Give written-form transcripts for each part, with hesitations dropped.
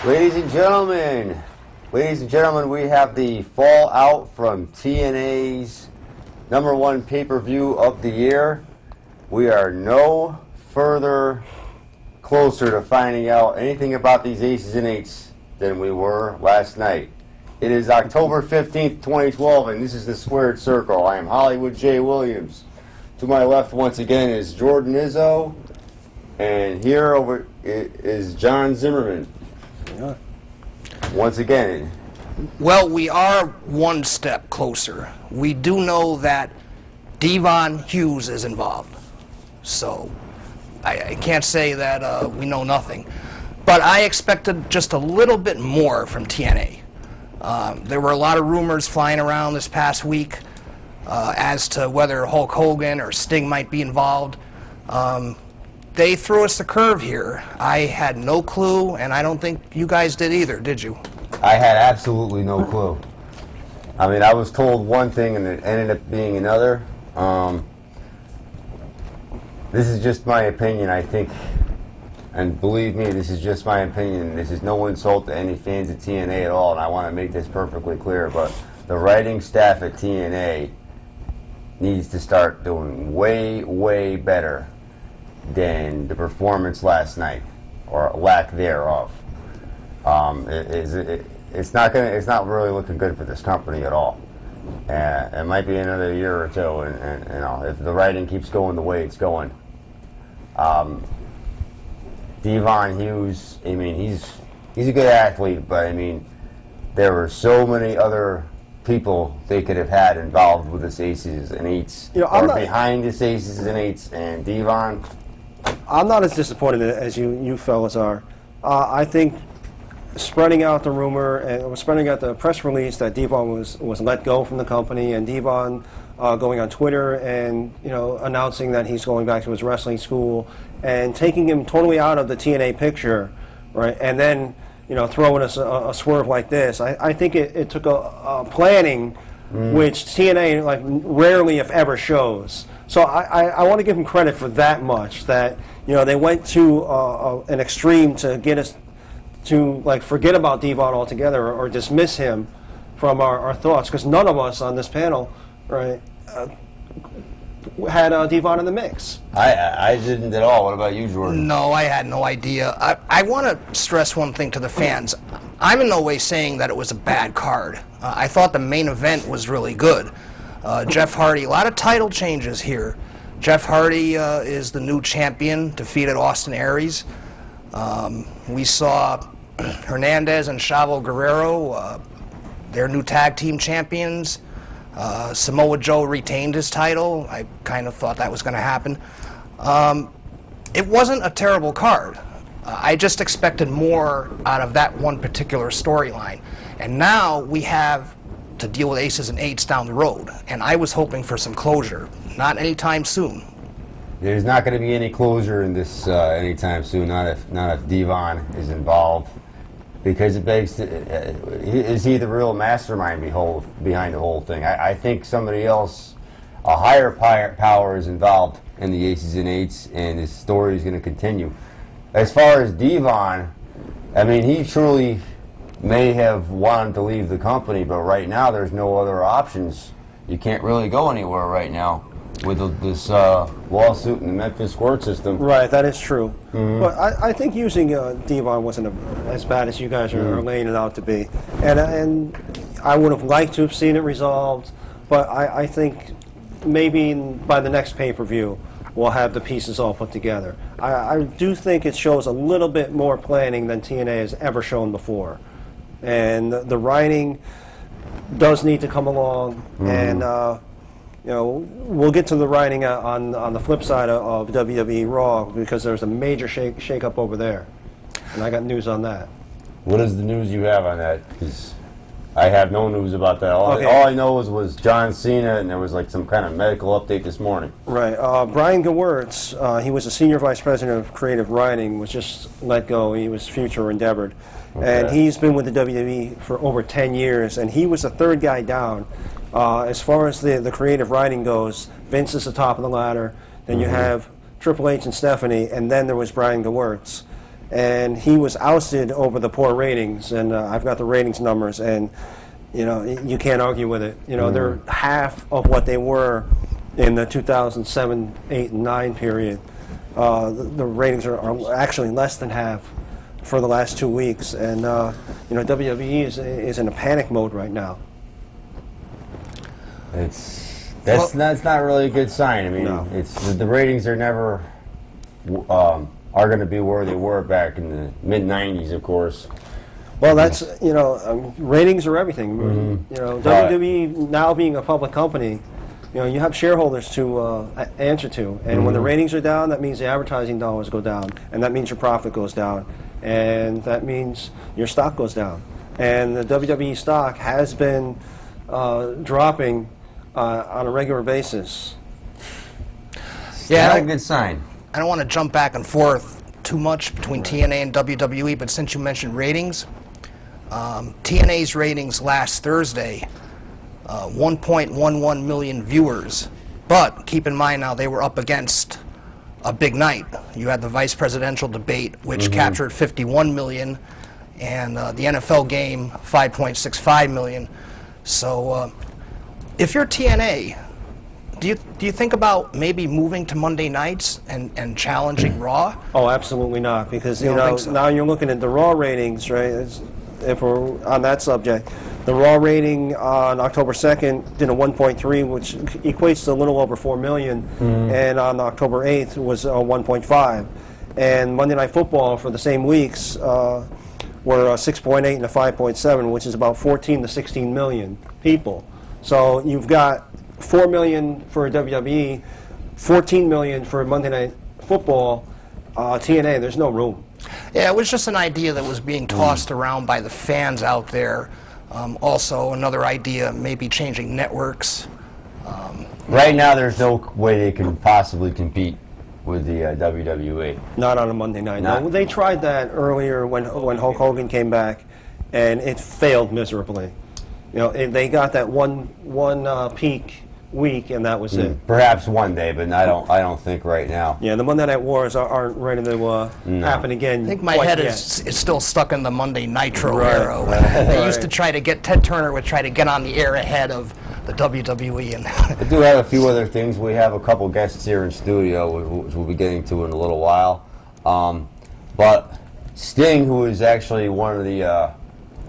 Ladies and gentlemen, we have the fallout from TNA's #1 pay-per-view of the year. We are no further closer to finding out anything about these aces and eights than we were last night. It is October 15th, 2012, and this is the Squared Circle. I am Hollywood J. Williams. To my left, once again, is Jordan Izzo, and here over is John Zimmerman. Yeah. Once again. Well, we are one step closer. We do know that Devon Hughes is involved. So I can't say that we know nothing. But I expected just a little bit more from TNA. There were a lot of rumors flying around this past week as to whether Hulk Hogan or Sting might be involved. They threw us the curve here. I had no clue, and I don't think you guys did either, did you? I had absolutely no clue. I mean, I was told one thing, and it ended up being another. This is just my opinion, I think, and believe me, this is just my opinion. This is no insult to any fans of TNA at all, and I want to make this perfectly clear, but the writing staff at TNA needs to start doing way, way better than the performance last night, or lack thereof. It's not really looking good for this company at all. It might be another year or two, and you know, if the writing keeps going the way it's going. Devon Hughes, I mean, he's a good athlete, but I mean, there were so many other people they could have had involved with this aces and eights, or behind this aces and eights, and Devon. I'm not as disappointed as you fellas are. I think spreading out the rumor and spreading out the press release that Devon was let go from the company, and Devon going on Twitter and announcing that he's going back to his wrestling school, and taking him totally out of the TNA picture, right? And then throwing us a swerve like this. I think it took a planning, which TNA like rarely, if ever, shows. So I want to give him credit for that much, that they went to an extreme to get us to like forget about Devon altogether, or dismiss him from our thoughts, because none of us on this panel, right, had Devon in the mix. I didn't at all. What about you, Jordan? No, I had no idea. I want to stress one thing to the fans. I'm in no way saying that it was a bad card. I thought the main event was really good. Jeff Hardy, a lot of title changes here. Jeff Hardy is the new champion, defeated Austin Aries. We saw Hernandez and Chavo Guerrero, their new tag team champions. Samoa Joe retained his title. I kind of thought that was going to happen. It wasn't a terrible card. I just expected more out of that one particular storyline. And now we have to deal with aces and eights down the road, and I was hoping for some closure. Not anytime soon. There's not going to be any closure in this anytime soon. Not if Devon is involved, because it begs to, is he the real mastermind behind the whole thing? I think somebody else, a higher power, is involved in the aces and eights, and this story is going to continue. As far as Devon, I mean, he truly may have wanted to leave the company, but right now there's no other options. You can't really go anywhere right now with this lawsuit in the Memphis court system. Right, that is true. But I think using Devon wasn't as bad as you guys are laying it out to be. And I would have liked to have seen it resolved, but I think maybe by the next pay-per-view we'll have the pieces all put together. I do think it shows a little bit more planning than TNA has ever shown before. And the writing does need to come along, and we'll get to the writing on the flip side of WWE Raw, because there's a major shake-up over there, and I got news on that. What is the news you have on that? Because I have no news about that. All I know was John Cena, and there was like some kind of medical update this morning. Right. Brian Gewirtz, he was a senior vice president of creative writing, was just let go. He was future endeavored. Okay. And he's been with the WWE for over 10 years, and he was the third guy down. As far as the creative writing goes, Vince is the top of the ladder. Then you have Triple H and Stephanie, and then there was Brian Gewirtz. and he was ousted over the poor ratings. And I've got the ratings numbers, and you know, you can't argue with it. You know, they're half of what they were in the 2007, 8, and 9 period. The ratings are actually less than half for the last 2 weeks, and you know, WWE is in a panic mode right now. That's not really a good sign. I mean, No. the ratings are never are going to be where they were back in the mid '90s, of course. Well, that's, you know, ratings are everything. You know, WWE now being a public company, you know, you have shareholders to answer to, and when the ratings are down, that means the advertising dollars go down, and that means your profit goes down, and that means your stock goes down. And the WWE stock has been dropping on a regular basis. Yeah, Not a good sign. I don't want to jump back and forth too much between TNA and WWE, but since you mentioned ratings, TNA's ratings last Thursday, 1.11 million viewers. But keep in mind now they were up against a big night. You had the vice presidential debate, which captured 51 million, and the NFL game, 5.65 million. So if you're TNA, do you think about maybe moving to Monday nights and challenging Raw? Oh, absolutely not, because you don't know, think so? now you're looking at the Raw ratings, right? If we're on that subject, the Raw rating on October 2nd did a 1.3, which equates to a little over 4 million, and on October 8th was 1.5. And Monday Night Football for the same weeks were 6.8 and a 5.7, which is about 14 to 16 million people. So you've got 4 million for WWE, 14 million for Monday Night Football. TNA, there's no room. Yeah, it was just an idea that was being tossed around by the fans out there. Also, another idea, maybe changing networks. Right now, there's no way they can possibly compete with the WWE. Not on a Monday night. No, they tried that earlier when Hulk Hogan came back, and it failed miserably. You know, they got that one peak week, and that was it. Perhaps one day, but I don't think right now. Yeah, the Monday Night Wars aren't ready to happen again. I think my head is still stuck in the Monday Nitro era. They used to try to get, Ted Turner would try to get on the air ahead of the WWE. And I do have a few other things. We have a couple guests here in studio, which we'll be getting to in a little while. But Sting, who is actually one of the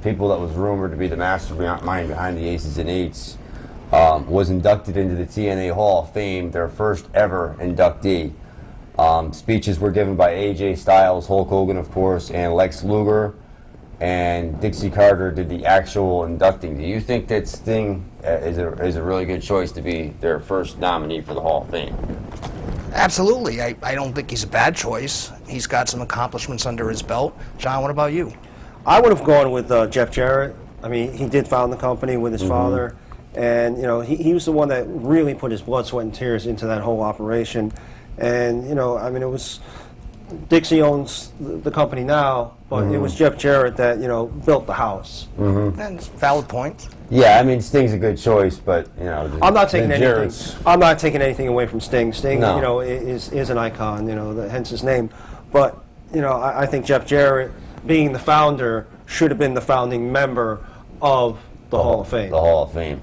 people that was rumored to be the mastermind behind the Aces and Eights, was inducted into the TNA Hall of Fame, their first ever inductee. Speeches were given by AJ Styles, Hulk Hogan, of course, and Lex Luger, and Dixie Carter did the actual inducting. Do you think that Sting is a really good choice to be their first nominee for the Hall of Fame? absolutely, I don't think he's a bad choice. He's got some accomplishments under his belt. John, what about you? I would have gone with Jeff Jarrett. I mean, he did found the company with his father. And, you know, he was the one that really put his blood, sweat, and tears into that whole operation. And, you know, I mean, it was, Dixie owns the company now, but it was Jeff Jarrett that, you know, built the house. That's a valid point. Yeah, I mean, Sting's a good choice, but, you know, I'm not taking anything. Jarrett's... I'm not taking anything away from Sting. Sting, No. you know, is an icon, you know, hence his name. But, you know, I think Jeff Jarrett, being the founder, should have been the founding member of the Hall of Fame. The Hall of Fame.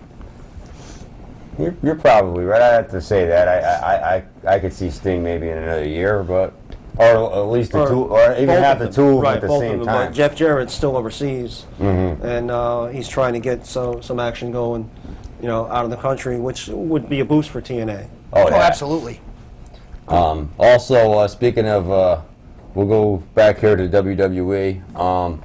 You're probably right. I have to say that. I could see Sting maybe in another year, but or at least the two, or even have the two at the same time. But Jeff Jarrett's still overseas, and he's trying to get some action going, you know, out of the country, which would be a boost for TNA. Oh, yeah. Absolutely. Also, speaking of, we'll go back here to WWE.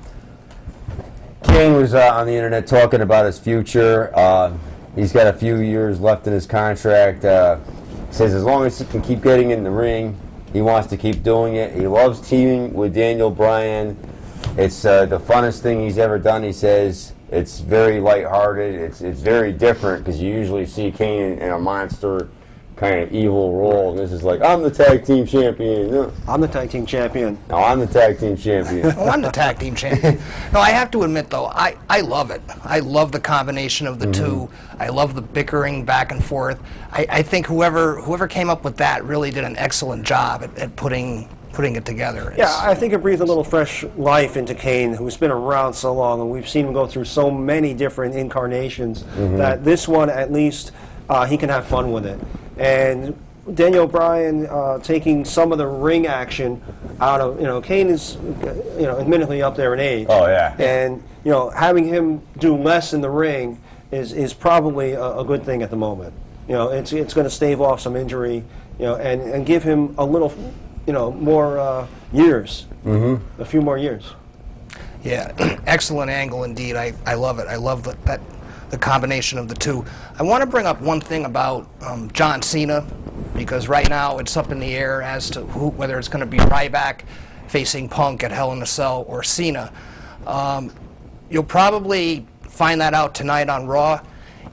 Kane was on the internet talking about his future. He's got a few years left in his contract. Says as long as he can keep getting in the ring, he wants to keep doing it. He loves teaming with Daniel Bryan. It's the funnest thing he's ever done, he says. It's very lighthearted. It's very different because you usually see Kane in a monster kind of evil role. And this is like, I'm the tag team champion. No. I'm the tag team champion. No, I'm the tag team champion. Oh, I'm the tag team champion. No, I have to admit, though, I love it. I love the combination of the two. I love the bickering back and forth. I think whoever came up with that really did an excellent job at putting putting it together. Yeah, I think it breathed a little fresh life into Kane, who's been around so long, and we've seen him go through so many different incarnations that this one, at least, he can have fun with it. And Daniel Bryan taking some of the ring action out of, Kane is, admittedly up there in age. Oh, yeah. And, having him do less in the ring is probably a good thing at the moment. It's going to stave off some injury, and give him a little, more years, a few more years. Yeah, excellent angle indeed. I love it. I love the combination of the two. I want to bring up one thing about John Cena, because right now it's up in the air as to whether it's going to be Ryback facing Punk at Hell in a Cell or Cena. You'll probably find that out tonight on Raw,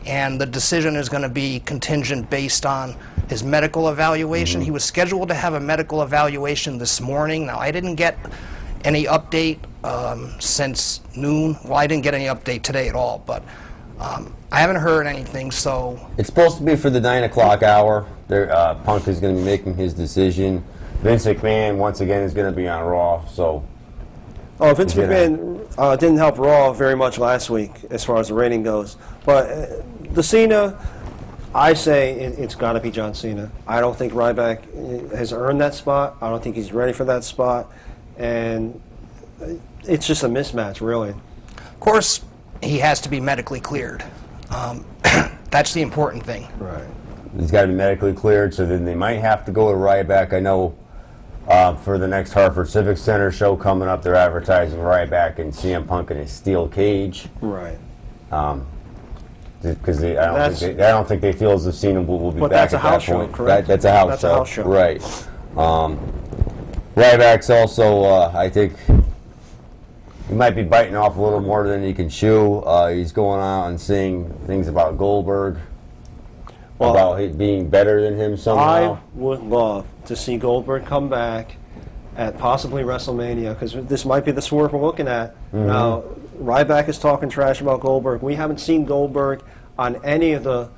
and the decision is going to be contingent based on his medical evaluation. He was scheduled to have a medical evaluation this morning. Now, I didn't get any update since noon. Well, I didn't get any update today at all, but I haven't heard anything, so... It's supposed to be for the 9 o'clock hour. Punk is going to be making his decision. Vince McMahon, once again, is going to be on Raw, so... Oh, Vince McMahon didn't help Raw very much last week as far as the rating goes. But the Cena, I say it's got to be John Cena. I don't think Ryback has earned that spot. I don't think he's ready for that spot. And it's just a mismatch, really. Of course, he has to be medically cleared. That's the important thing. Right. He's got to be medically cleared, so then they might have to go to Ryback. I know for the next Hartford Civic Center show coming up, they're advertising Ryback and CM Punk in a steel cage. Right. Because I don't think they feel as if Cena will be back at that point. Correct? That's a house show. That's a house show. Right. Ryback's also, I think, he might be biting off a little more than he can chew. He's going out and saying things about Goldberg, about it being better than him somehow. I would love to see Goldberg come back at possibly WrestleMania, because this might be the swerve we're looking at. Now, Ryback is talking trash about Goldberg. We haven't seen Goldberg on any of the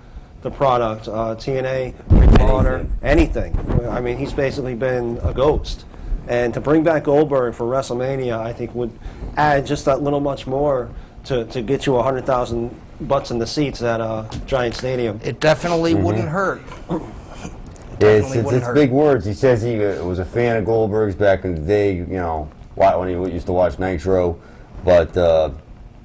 product, TNA, Ring of Honor, anything. I mean, he's basically been a ghost. And to bring back Goldberg for WrestleMania, I think would add just that little much more to get you 100,000 butts in the seats at Giant Stadium. It definitely wouldn't hurt. It's big words. He says he was a fan of Goldberg's back in the day, when he used to watch Nitro. But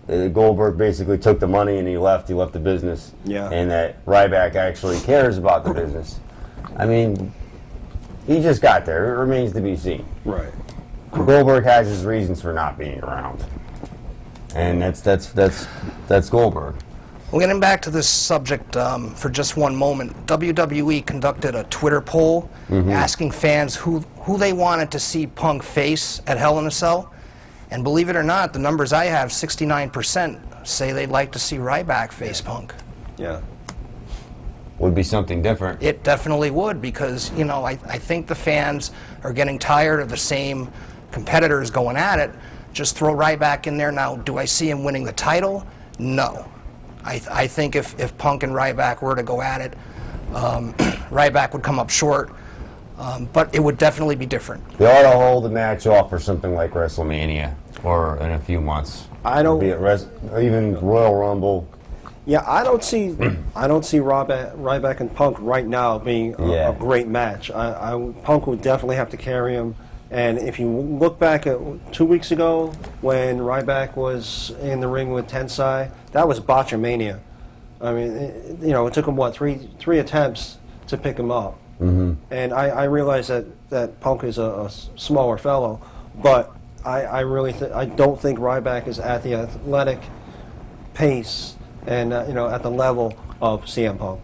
Goldberg basically took the money and he left. He left the business. Yeah. And that Ryback actually cares about the business. I mean, he just got there. It remains to be seen. Right. Goldberg has his reasons for not being around, and that's Goldberg. Well, getting back to this subject for just one moment, WWE conducted a Twitter poll asking fans who they wanted to see Punk face at Hell in a Cell, and believe it or not, the numbers I have, 69% say they'd like to see Ryback face Punk. Yeah. Would be something different. It definitely would, because I think the fans are getting tired of the same competitors going at it. Just throw Ryback in there. Now, do I see him winning the title? No. I think if Punk and Ryback were to go at it, Ryback would come up short, but it would definitely be different. They ought to hold the match off for something like WrestleMania or in a few months. I don't. Be it even Royal Rumble. Yeah, I don't see Ryback and Punk right now being a great match. Punk would definitely have to carry him. And if you look back at 2 weeks ago when Ryback was in the ring with Tensai, that was Botchamania. I mean, it took him, three attempts to pick him up. And I realize that Punk is a smaller fellow, but I don't think Ryback is at the athletic pace and at the level of CM Punk.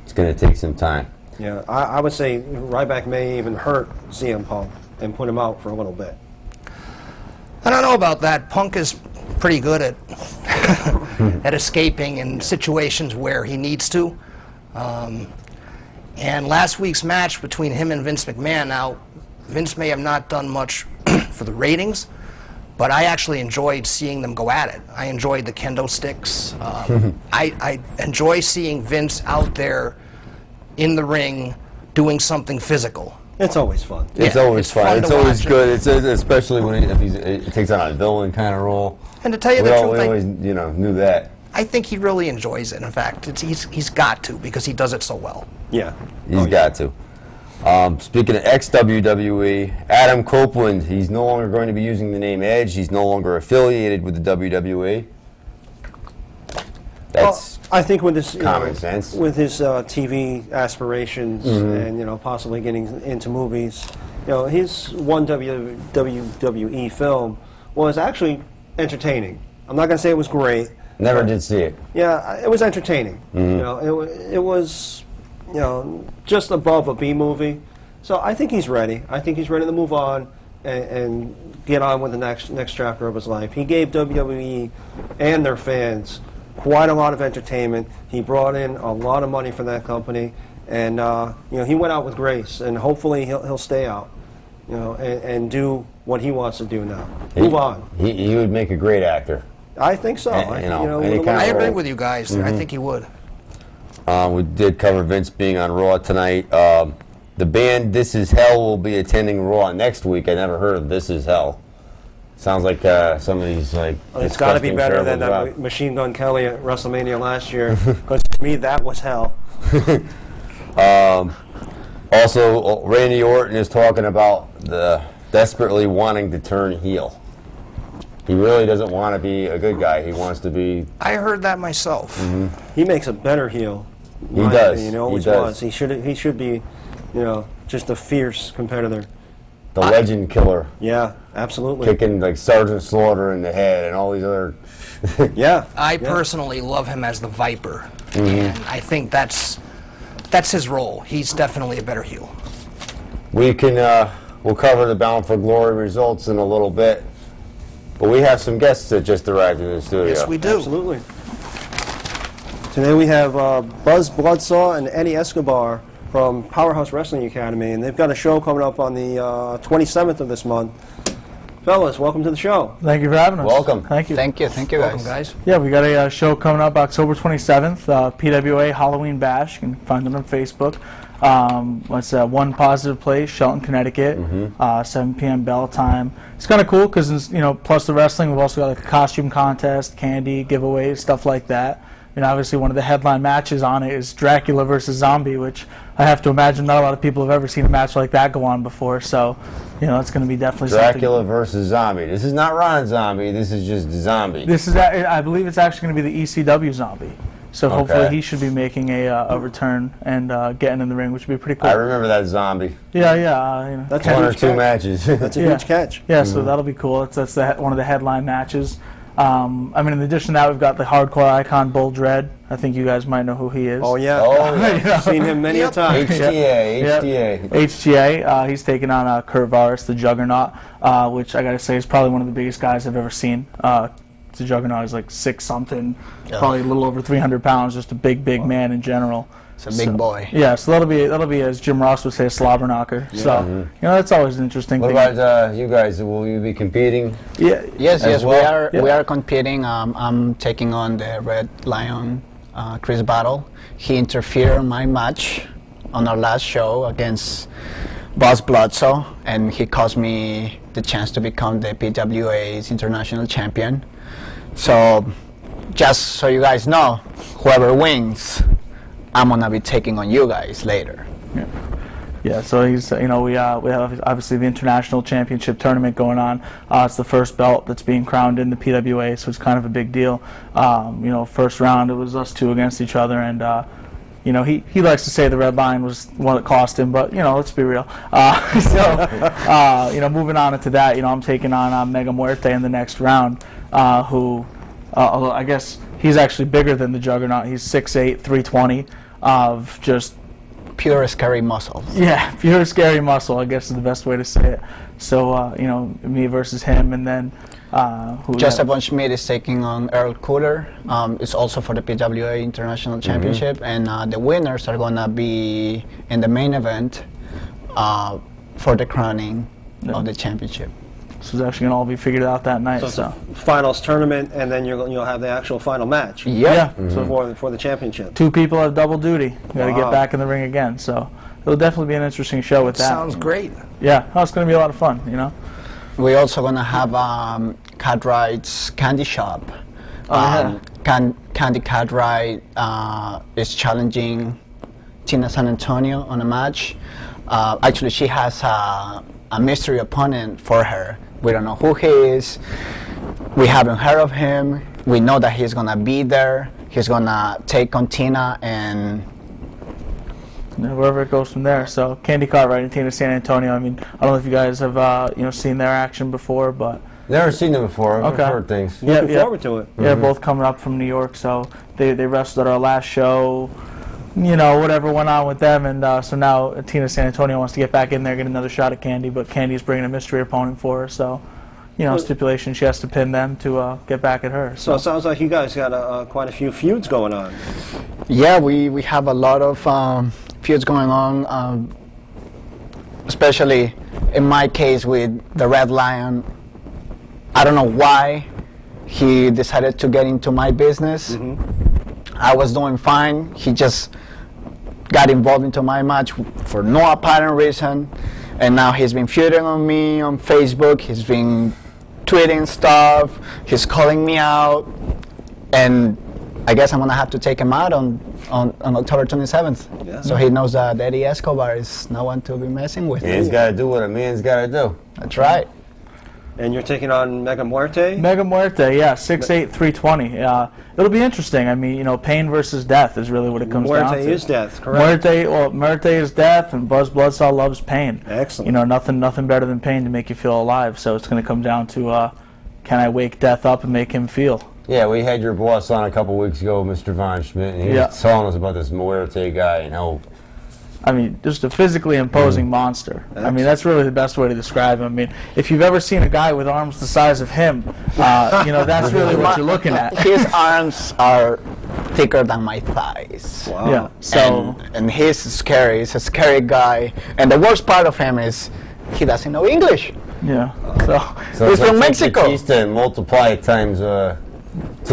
It's going to take some time. Yeah, I would say Ryback may even hurt CM Punk and put him out for a little bit. I don't know about that. Punk is pretty good at at escaping in situations where he needs to. And last week's match between him and Vince McMahon, now Vince may have not done much for the ratings, but I actually enjoyed seeing them go at it. I enjoyed the kendo sticks. I enjoy seeing Vince out there in the ring doing something physical. It's always fun. It's always fun. It's always good. It's especially when he takes on a villain kind of role. And to tell you the truth, we always knew that. I think he really enjoys it. In fact, he's got to, because he does it so well. Yeah, he's got to. Speaking of ex-WWE, Adam Copeland, he's no longer going to be using the name Edge. He's no longer affiliated with the WWE. That's I think with this common sense. With his TV aspirations and possibly getting into movies, his one WWE film was actually entertaining. I'm not going to say it was great. Never did see it. Yeah, it was entertaining. It was just above a B movie. So I think he's ready. I think he's ready to move on and get on with the next chapter of his life. He gave WWE and their fans quite a lot of entertainment. He brought in a lot of money for that company, and he went out with grace. And hopefully he'll stay out, and do what he wants to do now. Move on. He would make a great actor. I think so. I agree with you guys. I think he would. We did cover Vince being on Raw tonight. The band This Is Hell will be attending Raw next week. I never heard of This Is Hell. Sounds like somebody's like. It's got to be better than that Machine Gun Kelly at WrestleMania last year, because to me that was hell. Also, Randy Orton is talking about desperately wanting to turn heel. He really doesn't want to be a good guy. He wants to be. I heard that myself. He makes a better heel. He does. He always was. He should be, just a fierce competitor. The legend killer. Yeah, absolutely. Kicking like Sergeant Slaughter in the head and all these other. Yeah. I personally love him as the Viper, and I think that's his role. He's definitely a better heel. We'll cover the Bound for Glory results in a little bit. But we have some guests that just arrived in the studio. Yes, we do. Absolutely. Today we have Buzz Bloodsaw and Eddie Escobar from Powerhouse Wrestling Academy, and they've got a show coming up on the 27th of this month. Fellas, welcome to the show. Thank you for having us. Welcome. Thank you. Thank you, guys. Welcome, guys. Yeah, we got a show coming up October 27th, PWA Halloween Bash. You can find it on Facebook. It's One Positive Place, Shelton, Connecticut, 7 p.m. bell time. It's kind of cool because, plus the wrestling, we've also got like a costume contest, candy, giveaways, stuff like that. Obviously one of the headline matches on it is Dracula versus Zombie, which I have to imagine not a lot of people have ever seen a match like that go on before. So, it's going to be definitely Dracula versus Zombie. This is not Ron Zombie. This is just Zombie. This is, I believe it's actually going to be the ECW Zombie. So hopefully he should be making a return and getting in the ring, which would be pretty cool. I remember that Zombie. Yeah. That's one or two matches. That's a huge catch. Yeah, so that'll be cool. That's one of the in matches. In addition to that, we've got the hardcore icon Bull Dread. I think you guys might know who he is. Oh, yeah. I've seen him many a time. HTA. He's taking on Kurt Varus, the Juggernaut, which I got to say is probably one of the biggest guys I've ever seen. The Juggernaut is like 6-something, probably a little over 300 pounds, just a big man in general. It's a big boy. Yeah, so that'll be as Jim Ross would say, a slobber knocker. Yeah. So that's always an interesting thing. What about you guys? Will you be competing? Yeah. Yes, well? We are competing. I'm taking on the Red Lion, Chris Battle. He interfered in my match on our last show against Buzz Bloodsaw, and he cost me the chance to become the PWA's international champion. So, just so you guys know, whoever wins, I'm gonna be taking on you guys later. Yeah. So he's, we have obviously the international championship tournament going on. It's the first belt that's being crowned in the PWA, so it's kind of a big deal. First round it was us two against each other, and he likes to say the Red Lion was one that cost him, but let's be real. Moving on into that, I'm taking on Mega Muerte in the next round, who, although I guess he's actually bigger than the Juggernaut. He's 6'8", 320, of just pure scary muscle. Yeah, pure scary muscle, I guess is the best way to say it. So, me versus him, and then Just a Bunch Meat is taking on Earl Cooler. It's also for the PWA International Championship, and the winners are gonna be in the main event for the crowning of the championship. So it's actually gonna all be figured out that night. So it's a finals tournament, and then you'll have the actual final match. Yeah. So for the championship. Two people have double duty. Got to get back in the ring again. So it'll definitely be an interesting show with that. Sounds great. Yeah, it's going to be a lot of fun, you know. We're also going to have Cartwright's Candy Shop. Yeah. Candy Cartwright is challenging Tina San Antonio on a match. Actually, she has a mystery opponent for her. We don't know who he is. We haven't heard of him. We know that he's going to be there. He's going to take on Tina and wherever it goes from there. So Candy Cartwright and Tina San Antonio. I mean, I don't know if you guys have seen their action before, but Never seen them before. I've Okay. heard things. Looking forward to it. yeah, both coming up from New York. So they wrestled at our last show. You know, whatever went on with them, and so now Tina San Antonio wants to get back in there, get another shot at Candy, but Candy's bringing a mystery opponent for her. So, you know, stipulation she has to pin them to get back at her. So it sounds like you guys got quite a few feuds going on. yeah, we have a lot of feuds going on, especially in my case with the Red Lion. I don't know why he decided to get into my business. I was doing fine. He just got involved into my match for no apparent reason, and now he's been feuding on me on Facebook. He's been tweeting stuff. He's calling me out, and I guess I'm gonna have to take him out on October 27th. Yeah. So he knows that Eddie Escobar is no one to be messing with. Man's got to do what a man's got to do. That's right. And you're taking on Mega Muerte? Mega Muerte, yeah, 6'8", 320. It'll be interesting. I mean, you know, pain versus death is really what it comes down to. Muerte is death, correct? Muerte is death, and Buzz Bloodsaw loves pain. Excellent. You know, nothing better than pain to make you feel alive. So it's going to come down to, can I wake death up and make him feel? Yeah, we had your boss on a couple weeks ago, Mr. Von Schmidt, and he was telling us about this Muerte guy and how... I mean, just a physically imposing monster. I mean, that's really the best way to describe him. I mean, if you've ever seen a guy with arms the size of him, you know, that's really what you're looking at. His arms are thicker than my thighs. Wow. Yeah. So And he's scary. He's a scary guy. And the worst part of him is he doesn't know English. yeah. So He's it's from like Mexico. Batista and multiply it times 2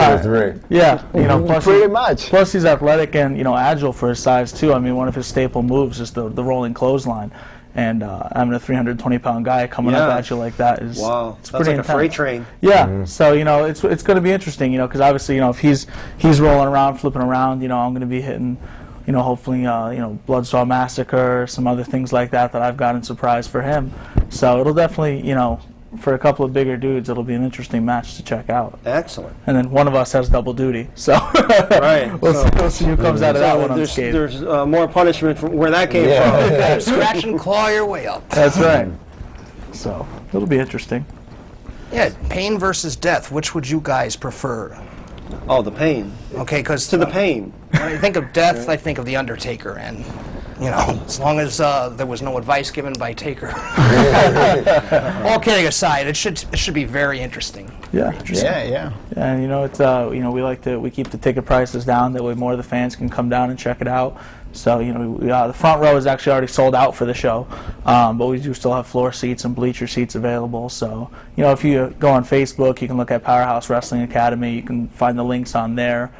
or 3. Yeah. You know, plus Pretty much. Plus, he's athletic and, you know, agile for his size too. I mean, one of his staple moves is the rolling clothesline, and having a 320-pound guy coming up at you like that is wow. It's That's pretty like a freight train. Yeah. So you know, it's going to be interesting. You know, because obviously, you know, if he's rolling around, flipping around, you know, I'm going to be hitting, you know, hopefully, you know, Bloodsaw Massacre, some other things like that I've got in surprise for him. So it'll definitely, you know, for a couple of bigger dudes, it'll be an interesting match to check out. Excellent. And then one of us has double duty, so Right. we'll see who comes out of that one unscathed. There's more punishment from where that came from. Scratch and claw your way up. That's right. So it'll be interesting. Yeah, pain versus death. Which would you guys prefer? Oh, the pain. Okay, because To the pain. when I think of death, I think of the Undertaker, and you know, as long as there was no advice given by Taker. All kidding aside, it should be very interesting. Yeah. Yeah. And you know, it's you know, we keep the ticket prices down, that way more of the fans can come down and check it out. So you know, the front row is actually already sold out for the show, but we do still have floor seats and bleacher seats available. So you know, if you go on Facebook, you can look at Powerhouse Wrestling Academy. You can find the links on there,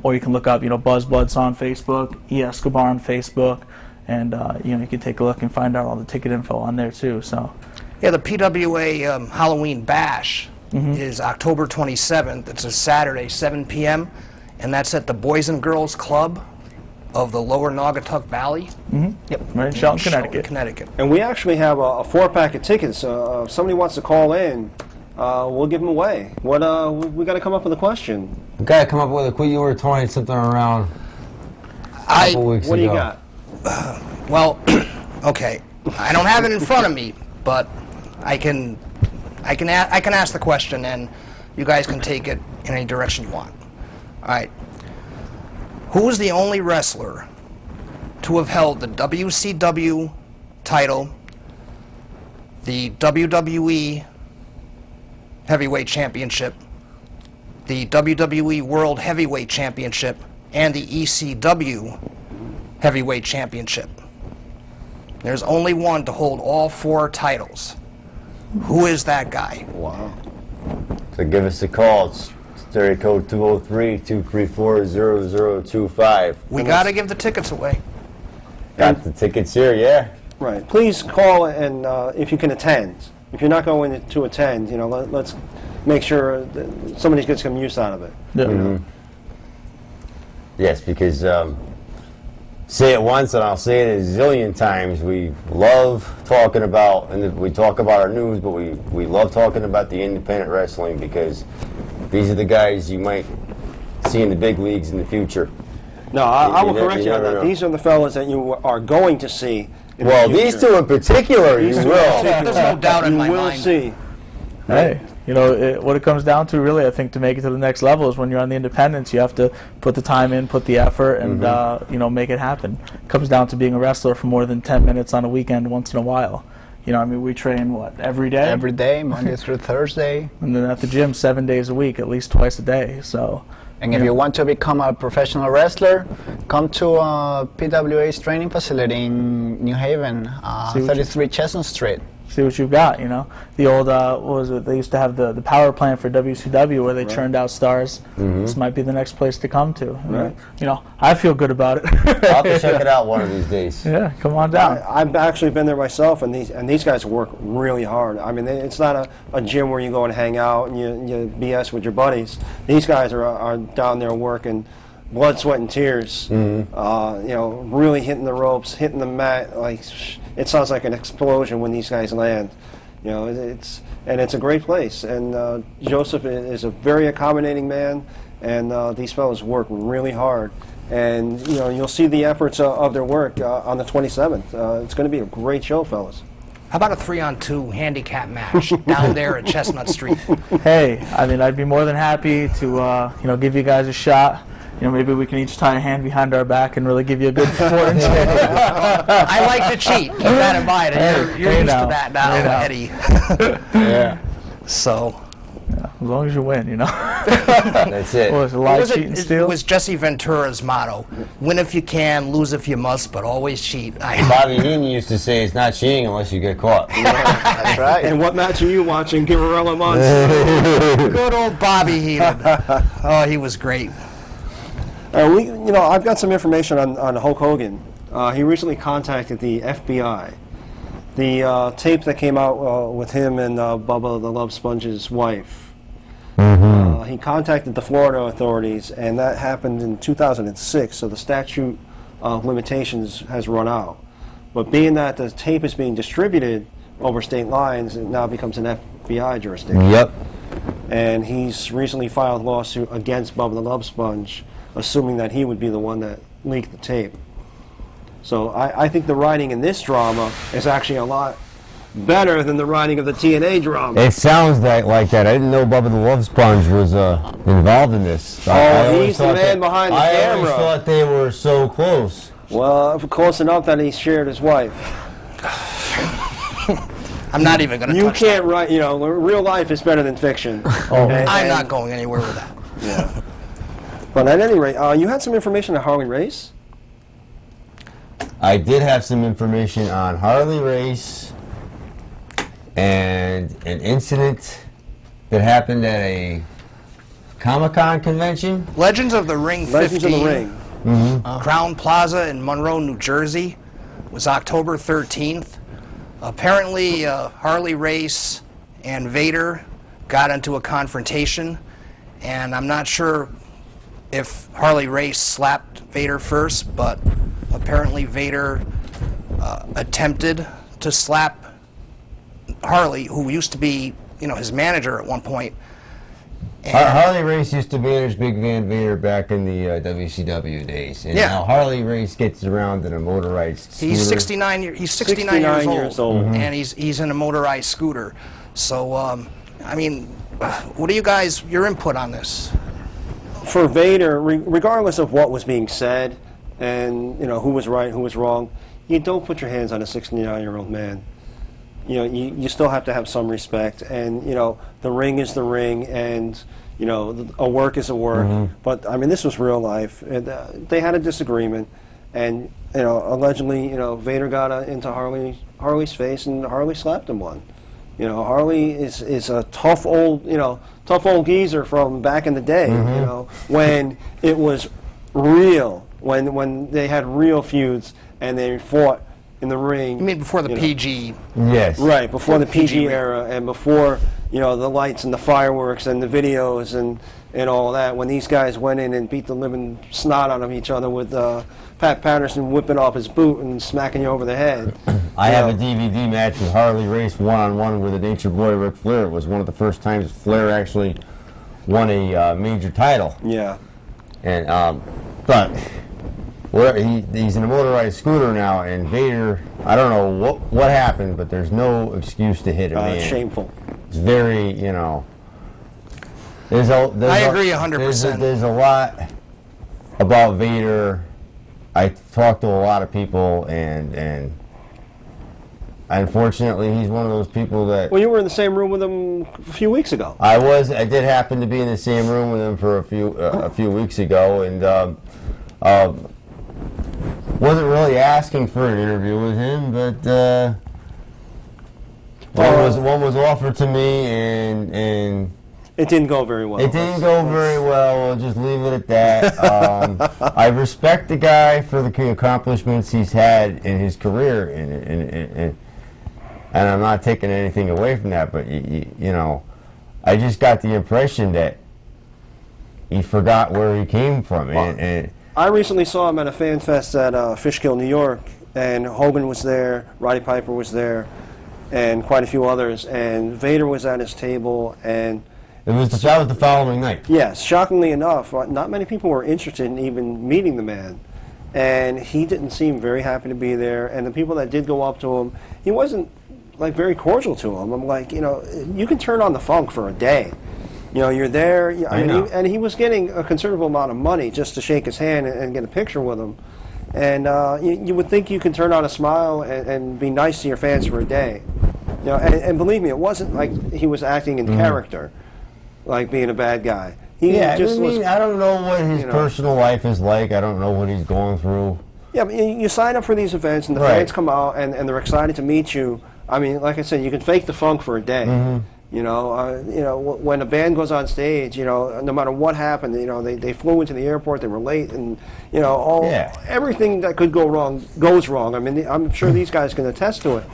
or you can look up, you know, Buzz Bloodsaw on Facebook, ESCOBAR on Facebook, and you know, you can take a look and find out all the ticket info on there too. So Yeah, the PWA Halloween Bash is October 27th. It's a Saturday, 7 p.m., and that's at the Boys and Girls Club of the Lower Naugatuck Valley. Yep, right in Shelton, Connecticut. Connecticut. And we actually have a 4-pack of tickets. If somebody wants to call in, we'll give them away. What we got to come up with a question. We got to come up with a quick. You were toying something around a couple weeks What do ago. you got? Well, okay, I don't have it in front of me, but I can ask the question, and you guys can take it in any direction you want. All right. Who was the only wrestler to have held the WCW title, the WWE Heavyweight Championship, the WWE World Heavyweight Championship, and the ECW Heavyweight Championship? There's only one to hold all 4 titles. Who is that guy? Wow. So give us a call. It's area code 203-234-0025. We got to give the tickets away. Got the tickets here, yeah. Right. Please call and if you can attend. If you're not going to attend, you know, let's make sure that somebody gets some use out of it. Yeah. Yes, because say it once and I'll say it a zillion times. We love talking about, and we talk about our news, but we love talking about the independent wrestling because these are the guys you might see in the big leagues in the future. No, I will correct you on that. These are the fellas that you are going to see. Well, these two in particular, you will. There's no doubt in my You will mind. see. Hey, you know, what it comes down to really, I think, to make it to the next level is when you're on the independents, you have to put the time in, put the effort, and, you know, make it happen. It comes down to being a wrestler for more than 10 minutes on a weekend once in a while. You know, I mean, we train, what, every day? Every day, Monday through Thursday. And then at the gym 7 days a week, at least twice a day, so... And if you want to become a professional wrestler, come to PWA's training facility in New Haven, 33 Chestnut Street. See what you've got, you know. The old, what was it, they used to have the power plant for WCW where they churned out stars. This might be the next place to come to. Right. You know, I feel good about it. I'll have to check it out one of these days. Yeah, come on down. I've actually been there myself, and these guys work really hard. I mean, it's not a gym where you go and hang out and you BS with your buddies. These guys are down there working, blood, sweat, and tears. You know, really hitting the ropes, hitting the mat. Like, it sounds like an explosion when these guys land. You know, it's a great place. And Joseph is a very accommodating man, and these fellows work really hard. And you know, you'll see the efforts of their work on the 27th. It's going to be a great show, fellas. How about a 3-on-2 handicap match down there at Chestnut Street? Hey, I mean, I'd be more than happy to, you know, give you guys a shot. You know, maybe we can each tie a hand behind our back and really give you a good performance. I like to cheat. Keep that in mind. You're used to that now, Eddie. Yeah. So. Yeah, as long as you win, you know. That's it. Well, it's a lot of cheat and steal. It was Jesse Ventura's motto: "Win if you can, lose if you must, but always cheat." Bobby Heenan used to say, "It's not cheating unless you get caught." That's right. And what match are you watching, Guerrero Months? Good old Bobby Heenan. Oh, he was great. You know, I've got some information on Hulk Hogan. He recently contacted the FBI. The tape that came out with him and Bubba the Love Sponge's wife. He contacted the Florida authorities, and that happened in 2006, so the statute of limitations has run out. But being that the tape is being distributed over state lines, it now becomes an FBI jurisdiction. Yep. And he's recently filed a lawsuit against Bubba the Love Sponge, assuming that he would be the one that leaked the tape. So I think the writing in this drama is actually a lot better than the writing of the TNA drama. It sounds like that. I didn't know Bubba the Love Sponge was involved in this. He's the man behind the camera. I always thought they were so close. Well, close enough that he shared his wife. I'm not even going to touch You can't write, you know, real life is better than fiction. I'm not going anywhere with that. Yeah. But at any rate, you had some information on Harley Race? I did have some information on Harley Race and an incident that happened at a Comic-Con convention. Legends of the Ring 15. Legends of the Ring. Crown Plaza in Monroe, New Jersey. Was October 13th. Apparently, Harley Race and Vader got into a confrontation, and I'm not sure if Harley Race slapped Vader first, but apparently Vader attempted to slap Harley, who used to be, you know, his manager at one point. Harley Race used to manage Big Van Vader back in the WCW days, and now Harley Race gets around in a motorized scooter. He's 69 years old, and he's in a motorized scooter. So, I mean, what are you guys, your input on this? For Vader, regardless of what was being said, and you know who was right, who was wrong, you don't put your hands on a 69-year-old man. You know, you still have to have some respect, and you know the ring is the ring, and you know a work is a work. But I mean, this was real life, and they had a disagreement, and you know allegedly, you know Vader got into Harley's face, and Harley slapped him one. You know, Harley is a tough old geezer from back in the day. You know, when it was real. when they had real feuds and they fought in the ring. You mean before the PG? Yes. Right, before the PG PG era and before, you know, the lights and the fireworks and the videos and all that, when these guys went in and beat the living snot out of each other with Pat Patterson whipping off his boot and smacking you over the head. I have a DVD match with Harley Race one-on-one with the Nature Boy Ric Flair. It was one of the first times Flair actually won a major title. Yeah. And but he's in a motorized scooter now, and Vader, I don't know what happened, but there's no excuse to hit a man. Shameful. It's very, you know. I agree 100%. There's a lot about Vader. I talked to a lot of people, and unfortunately, he's one of those people that. Well, you were in the same room with him a few weeks ago. I did happen to be in the same room with him for a few weeks ago, and wasn't really asking for an interview with him, but one was offered to me, and it didn't go very well. It didn't go very well. We'll just leave it at that. I respect the guy for the accomplishments he's had in his career, and I'm not taking anything away from that. But you know, I just got the impression that he forgot where he came from. And I recently saw him at a fan fest at Fishkill, New York, and Hogan was there, Roddy Piper was there, and quite a few others. And Vader was at his table, and that was the following night. Yes, shockingly enough, not many people were interested in even meeting the man, and he didn't seem very happy to be there. And the people that did go up to him, he wasn't like very cordial to him. I'm like, you know, you can turn on the funk for a day. You know, you're there. And he was getting a considerable amount of money just to shake his hand and get a picture with him. And you would think you could turn on a smile and be nice to your fans for a day. You know, and believe me, it wasn't like he was acting in character, like being a bad guy. I don't know what his personal life is like. I don't know what he's going through. Yeah, but you sign up for these events, and the fans come out, and they're excited to meet you. I mean, like I said, you can fake the funk for a day. You know, when a band goes on stage, you know, no matter what happened, you know, they flew into the airport, they were late, and you know, everything that could go wrong goes wrong. I mean, I'm sure these guys can attest to it.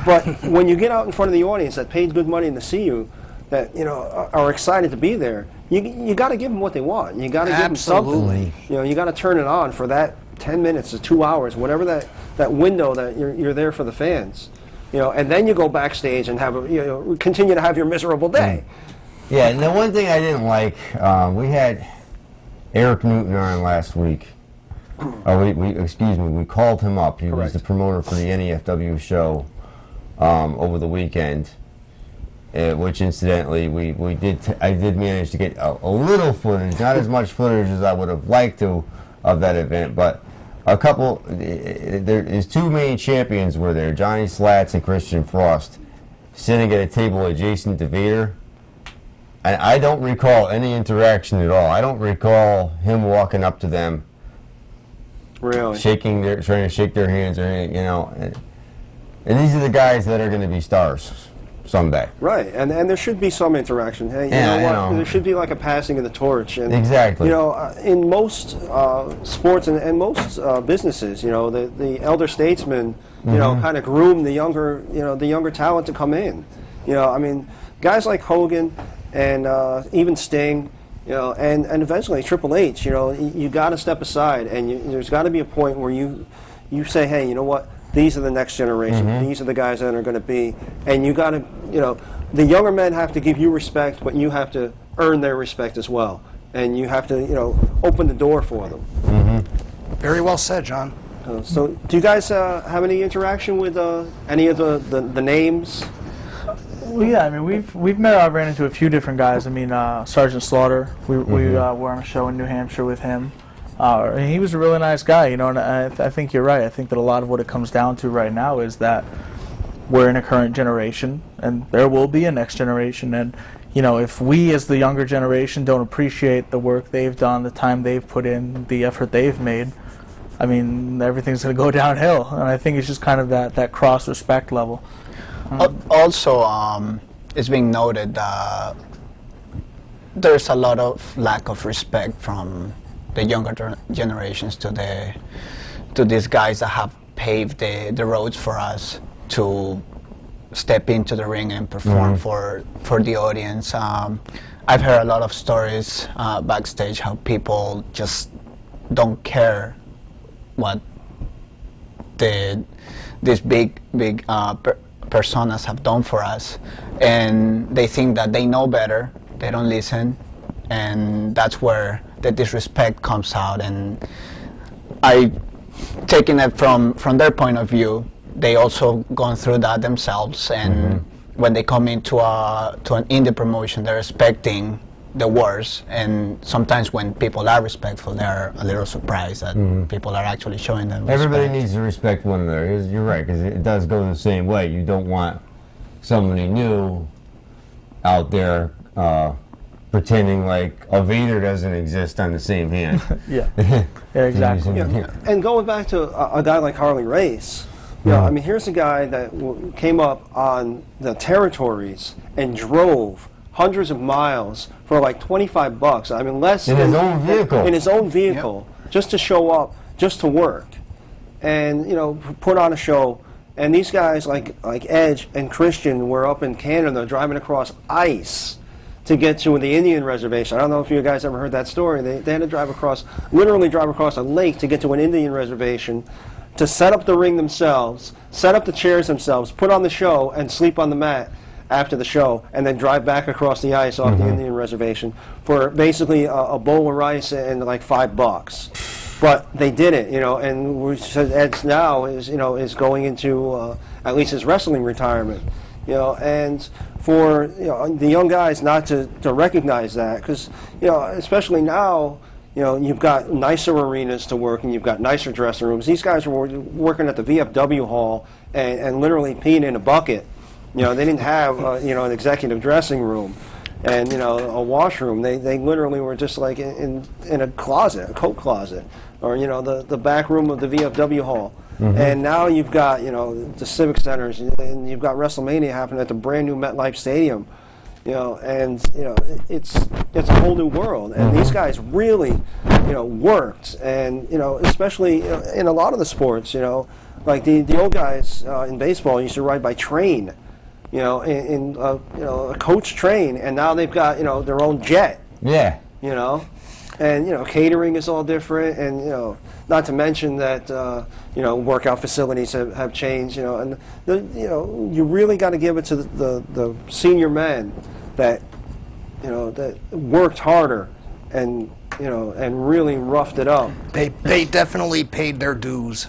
But when you get out in front of the audience that paid good money to see you, that you know are excited to be there, you got to give them what they want. You got to give them something. You know, you got to turn it on for that 10 minutes to 2 hours, whatever that window that you're there for the fans. You know, and then you go backstage and continue to have your miserable day. Yeah, and the one thing I didn't like, we had Eric Newton on last week. We called him up. He was the promoter for the NEFW show over the weekend, which incidentally I did manage to get a little footage, not as much footage as I would have liked to, of that event, but a couple. His two main champions were there, Johnny Slats and Christian Frost, sitting at a table adjacent to Vader. And I don't recall any interaction at all. I don't recall him walking up to them, really, trying to shake their hands or anything, you know. And these are the guys that are going to be stars someday. Right, and there should be some interaction. Hey, you know what? There should be like a passing of the torch. And, exactly. You know, in most sports and most businesses, you know, the elder statesmen, you know, kind of groom the younger talent to come in. You know, I mean, guys like Hogan and even Sting, you know, and eventually Triple H. You know, you got to step aside, and there's got to be a point where you say, hey, you know what? These are the next generation. These are the guys that are going to be. And you got to, you know, the younger men have to give you respect, but you have to earn their respect as well. And you have to, you know, open the door for them. Very well said, John. So do you guys have any interaction with any of the names? Well, yeah, I mean, we've ran into a few different guys. I mean, Sergeant Slaughter, we were on a show in New Hampshire with him. He was a really nice guy, you know, and I think you're right. I think that a lot of what it comes down to right now is that we're in a current generation, and there will be a next generation. And, you know, if we as the younger generation don't appreciate the work they've done, the time they've put in, the effort they've made, I mean, everything's going to go downhill. And I think it's just kind of that cross-respect level. Also, it's being noted that there's a lot of lack of respect from the younger generations, to these guys that have paved the roads for us to step into the ring and perform for the audience. I've heard a lot of stories backstage how people just don't care what these big personas have done for us, and they think that they know better. They don't listen, and that's where the disrespect comes out. And I, taking it from their point of view, they also gone through that themselves, and when they come into to an indie promotion, they're expecting the worst, and sometimes when people are respectful, they're a little surprised that people are actually showing them respect. Everybody needs to respect one another. You're right, because it does go the same way. You don't want somebody new out there pretending like a Vader doesn't exist on the same hand. Yeah, exactly. Yeah. And going back to a guy like Harley Race, you know, I mean, here's a guy that came up on the territories and drove hundreds of miles for like $25. I mean, less in his own vehicle. In his own vehicle, just to show up, just to work, and you know, put on a show. And these guys like Edge and Christian were up in Canada driving across ice to get to the Indian reservation. I don't know if you guys ever heard that story. They had to drive across, literally drive across a lake to get to an Indian reservation, to set up the ring themselves, set up the chairs themselves, put on the show, and sleep on the mat after the show, and then drive back across the ice off the Indian reservation for basically a bowl of rice and like $5. But they did it, you know, and we said Ed's now is, you know, is going into at least his wrestling retirement, you know, and for, you know, the young guys not to recognize that, because, you know, especially now, you know, you've got nicer arenas to work, and you've got nicer dressing rooms. These guys were working at the VFW hall and literally peeing in a bucket. You know, they didn't have, you know, an executive dressing room and, you know, a washroom. They literally were just like in a closet, a coat closet, or, you know, the back room of the VFW hall. And now you've got, you know, the Civic Centers, and you've got WrestleMania happening at the brand new MetLife Stadium. You know, and you know, it's a whole new world, and these guys really, you know, worked, and you know, especially, you know, in a lot of the sports, you know, like the old guys in baseball used to ride by train, you know, in you know, a coach train, and now they've got, you know, their own jet. Yeah. You know, and you know, catering is all different, and you know, not to mention that you know, workout facilities have changed, you know, and you know, you really got to give it to the senior men that, you know, that worked harder and, you know, and really roughed it up. They definitely paid their dues.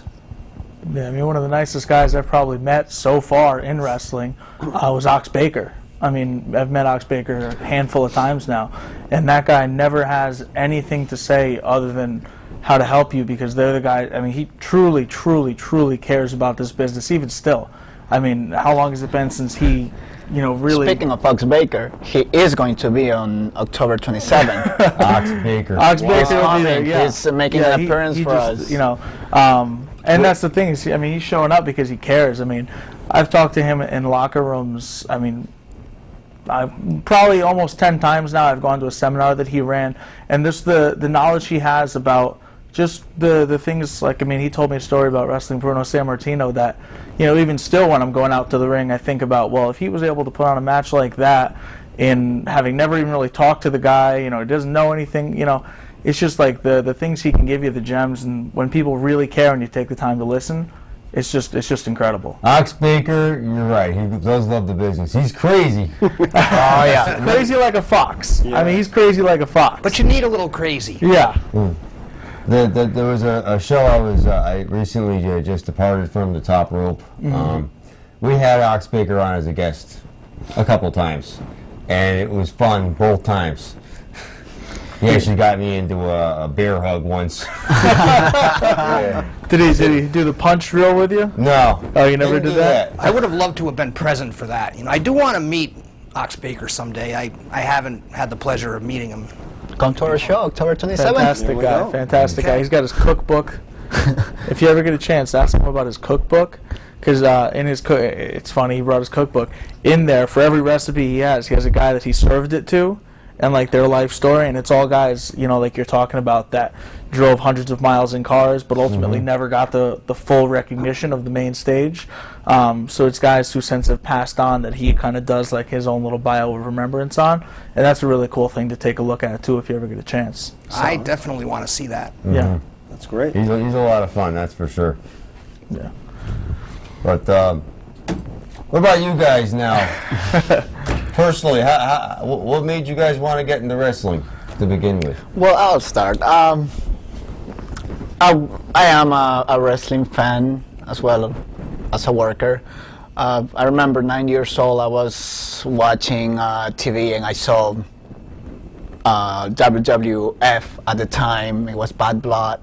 Yeah, I mean, one of the nicest guys I've probably met so far in wrestling was Ox Baker. I mean, I've met Ox Baker a handful of times now, and that guy never has anything to say other than how to help you, because they're the guy. I mean, he truly, truly, truly cares about this business, even still. I mean, how long has it been since he, you know, really... Speaking of Ox Baker, he is going to be on October 27th. Ox Baker. Ox Baker will be there, yeah. He's making an appearance for us. You know, and that's the thing. Is, I mean, he's showing up because he cares. I mean, I've talked to him in locker rooms. I mean, probably almost 10 times now I've gone to a seminar that he ran, and just the knowledge he has about just the things, like, I mean, he told me a story about wrestling Bruno Sammartino that, you know, even still when I'm going out to the ring, I think about, well, if he was able to put on a match like that, in having never even really talked to the guy, you know, he doesn't know anything, you know, it's just like the things he can give you, the gems, and when people really care and you take the time to listen, it's just incredible. Ox Baker, you're right. He does love the business. He's crazy. Oh yeah, crazy like a fox. Yeah. I mean, he's crazy like a fox. But you need a little crazy. Yeah. There was a show I recently just departed from, the Top Rope. We had Ox Baker on as a guest a couple times, and it was fun both times. He actually got me into a bear hug once. Yeah. Did he do the punch drill with you? No. Oh, you never did that? I would have loved to have been present for that. You know, I do want to meet Ox Baker someday. I haven't had the pleasure of meeting him. Come to our show, October 27th. Fantastic guy. Fantastic guy. He's got his cookbook. If you ever get a chance, ask him about his cookbook, because in his it's funny, he brought his cookbook. In there, for every recipe he has a guy that he served it to, and like their life story, and it's all guys, you know, like you're talking about, that drove hundreds of miles in cars, but ultimately never got the full recognition of the main stage. So it's guys who since have passed on that he kind of does like his own little bio of remembrance on, and that's a really cool thing to take a look at too if you ever get a chance. So, I definitely want to see that. Yeah, That's great. He's a lot of fun, that's for sure. yeah. But what about you guys now? Personally, what made you guys want to get into wrestling to begin with? Well, I'll start. I am a wrestling fan as well as a worker. I remember 9 years old, I was watching TV and I saw WWF at the time. It was Bad Blood.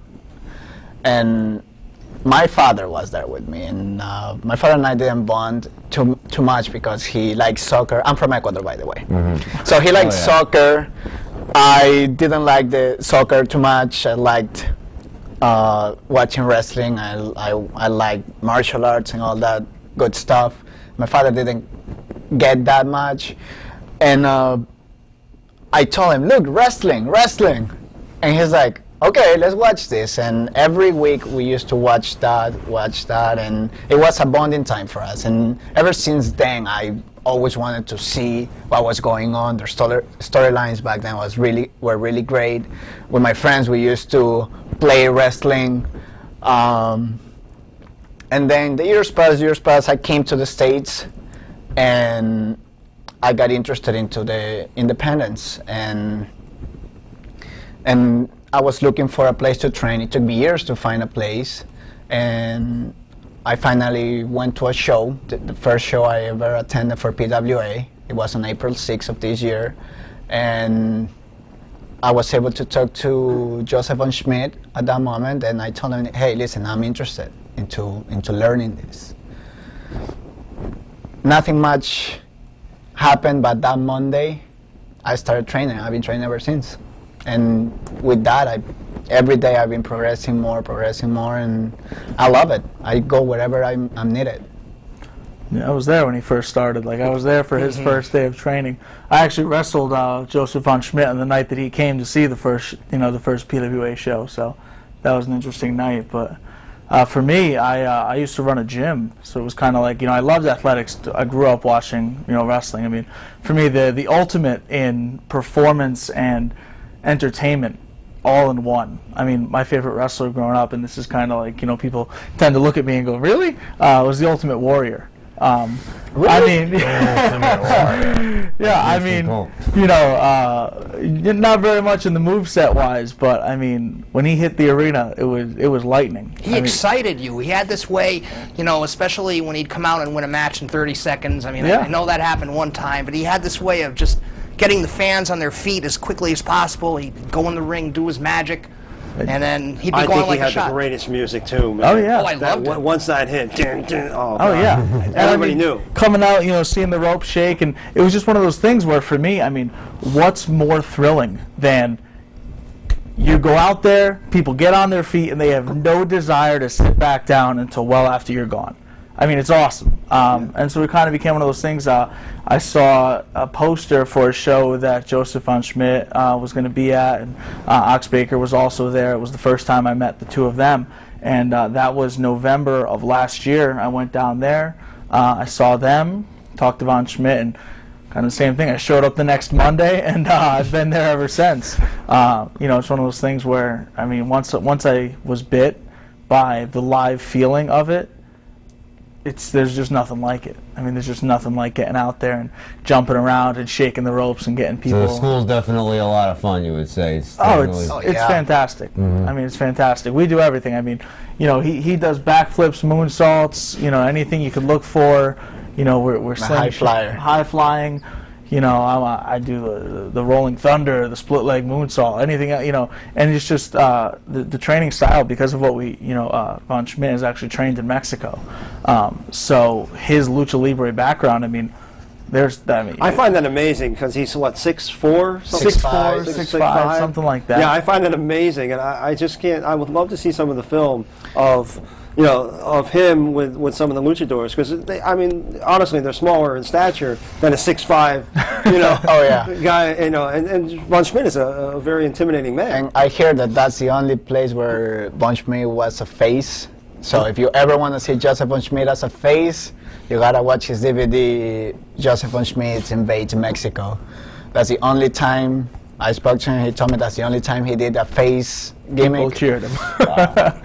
And my father was there with me, and my father and I didn't bond too much because he likes soccer. I'm from Ecuador, by the way. So he liked soccer. I didn't like the soccer too much. I liked watching wrestling. I liked martial arts and all that good stuff. My father didn't get that much. And I told him, look, wrestling. And he's like, okay, let's watch this. And every week we used to watch that, and it was a bonding time for us. And ever since then, I always wanted to see what was going on. Their storylines back then were really great. With my friends, we used to play wrestling. And then the years passed, I came to the States, and I got interested into the independents. And I was looking for a place to train. It took me years to find a place, and I finally went to a show, the first show I ever attended for PWA. It was on April 6th of this year, and I was able to talk to Joseph von Schmidt at that moment, and I told him, hey, listen, I'm interested into learning this. Nothing much happened, but that Monday, I started training. I've been training ever since. And with that, every day I've been progressing more, and I love it. I go wherever I'm needed. Yeah, I was there when he first started. Like, I was there for his first day of training. I actually wrestled Joseph von Schmidt on the night that he came to see the first PWA show. So that was an interesting night. But for me, I used to run a gym, so it was kind of like, I loved athletics. I grew up watching wrestling. I mean, for me, the ultimate in performance and entertainment all in one. I mean, my favorite wrestler growing up, and this is kind of like, people tend to look at me and go, really? Was the Ultimate Warrior. Really? I mean, yeah, I mean, not very much in the moveset wise, but I mean, when he hit the arena, it was lightning. He excited you. He had this way, especially when he'd come out and win a match in 30 seconds. I mean, I know that happened one time, but he had this way of just getting the fans on their feet as quickly as possible. He'd go in the ring, do his magic, and then he'd be going like a shot. I think he had the greatest music too, man. Oh yeah. Oh, I loved it. Once that hit, oh yeah. Everybody knew. Coming out, seeing the rope shake, and it was just one of those things where, for me, I mean, what's more thrilling than you go out there, people get on their feet, and they have no desire to sit back down until well after you're gone. I mean, it's awesome. And so it kind of became one of those things. I saw a poster for a show that Joseph von Schmidt was going to be at, and Ox Baker was also there. It was the first time I met the two of them, and that was November of last year. I went down there. I saw them, talked to von Schmidt, and kind of the same thing. I showed up the next Monday, and I've been there ever since. It's one of those things where, I mean, once I was bit by the live feeling of it, there's just nothing like it. I mean, there's just nothing like getting out there and jumping around and shaking the ropes and getting people. So the school's definitely a lot of fun, you would say. It's fantastic. I mean, it's fantastic. We do everything. I mean, he does backflips, moonsaults, anything you could look for. We're high flying. I do the rolling thunder, the split leg moonsault, anything, and it's just the training style, because of what von Schmidt is actually trained in Mexico. So his lucha libre background, I mean, I find that amazing, because he's what, 6'4", 6'5", something like that. Yeah, I find that amazing, and I just can't. I would love to see some of the film of you know, of him with some of the luchadors, because I mean, honestly, they're smaller in stature than a 6'5", you know, Oh, yeah. guy, you know, and Von Schmidt is a very intimidating man. And I hear that that's the only place where Von Schmidt was a face. So if you ever want to see Joseph Von Schmidt as a face, you gotta watch his DVD, Joseph Von Schmidt Invades Mexico. That's the only time I spoke to him. He told me that's the only time he did a face gimmick. People cheered him.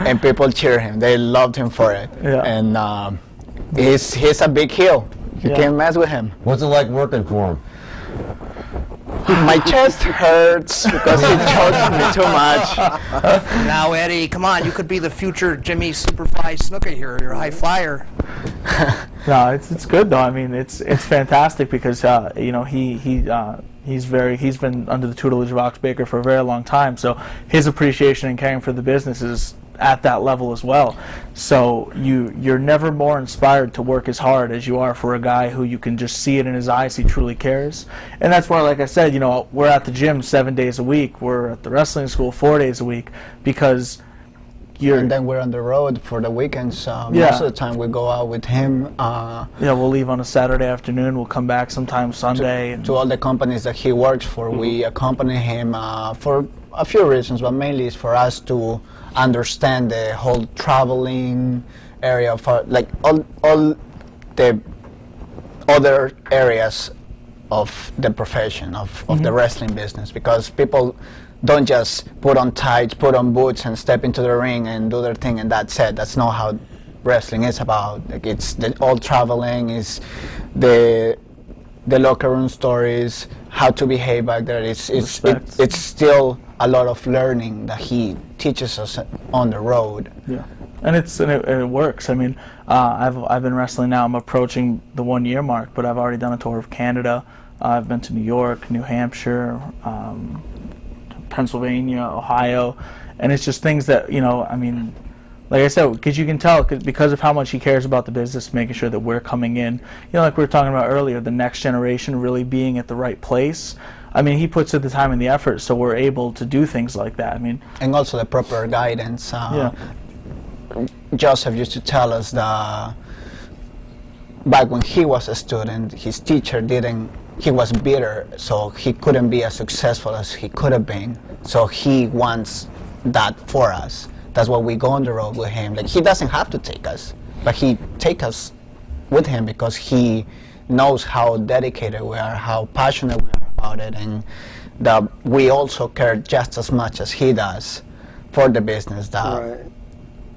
And people cheered him. They loved him for it. Yeah. And he's a big heel. You Yeah. can't mess with him. What's it like working for him? My chest hurts because he chokes me too much. Now, Eddie, come on, you could be the future Jimmy Superfly Snuka here. You're a high flyer. No, it's good though. I mean, it's fantastic because you know he's been under the tutelage of Ox Baker for a very long time. So his appreciation and caring for the business is at that level as well. So you're never more inspired to work as hard as you are for a guy who you can just see it in his eyes. He truly cares, and that's why, like I said, you know, we're at the gym 7 days a week. We're at the wrestling school 4 days a week because. And then we're on the road for the weekends. Yeah. Most of the time we go out with him. Yeah, we'll leave on a Saturday afternoon. We'll come back sometime Sunday. To all the companies that he works for, we accompany him for a few reasons, but mainly it's for us to understand the whole traveling area of like all the other areas of the profession of the wrestling business, because people don't just put on tights, put on boots, and step into the ring and do their thing, and that's it. That's not how wrestling is about. Like, it's all traveling, is the locker room stories, how to behave back there. It's still a lot of learning that he teaches us on the road. Yeah, and it works. I mean, I've been wrestling now. I'm approaching the 1 year mark, but I've already done a tour of Canada. I've been to New York, New Hampshire, Pennsylvania, Ohio, and it's just things that, you know, I mean, like I said, because you can tell because of how much he cares about the business, making sure that we're coming in, you know, like we were talking about earlier, the next generation really being at the right place. I mean, he puts in the time and the effort, so we're able to do things like that. I mean, and also the proper guidance. Joseph used to tell us that back when he was a student, his teacher he was bitter, so he couldn't be as successful as he could have been. So he wants that for us. That's why we go on the road with him. Like, he doesn't have to take us, but he takes us with him because he knows how dedicated we are, how passionate we are about it, and that we also care just as much as he does for the business. Right.